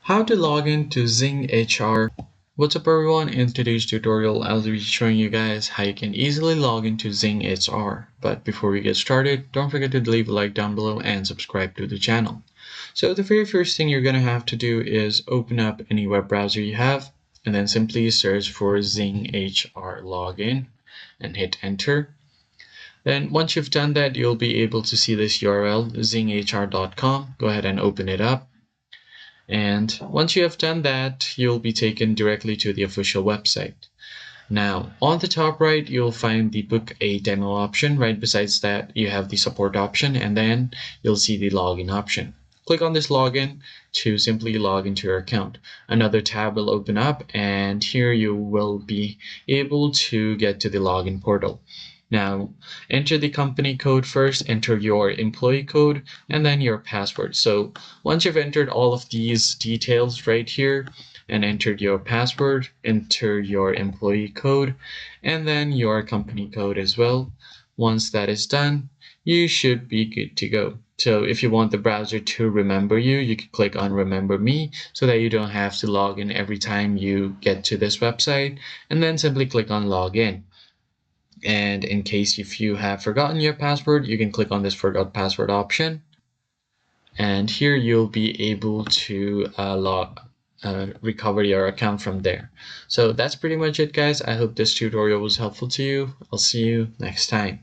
How to log in to Zing HR. What's up everyone, in today's tutorial I'll be showing you guys how you can easily log into Zing HR. But before we get started, don't forget to leave a like down below and subscribe to the channel. So the very first thing you're going to have to do is open up any web browser you have and then simply search for Zing HR login and hit enter. Then once you've done that, you'll be able to see this URL zinghr.com. Go ahead and open it up. And once you have done that, you'll be taken directly to the official website. Now, on the top right, you'll find the book a demo option. Right besides that, you have the support option, and then you'll see the login option. Click on this login to simply log into your account. Another tab will open up, and here you will be able to get to the login portal. Now, enter the company code first, enter your employee code, and then your password. So once you've entered all of these details right here and entered your password, enter your employee code, and then your company code as well. Once that is done, you should be good to go. So if you want the browser to remember you, you can click on Remember Me so that you don't have to log in every time you get to this website, and then simply click on Login. And in case if you have forgotten your password, you can click on this Forgot Password option. And here you'll be able to recover your account from there. So that's pretty much it, guys. I hope this tutorial was helpful to you. I'll see you next time.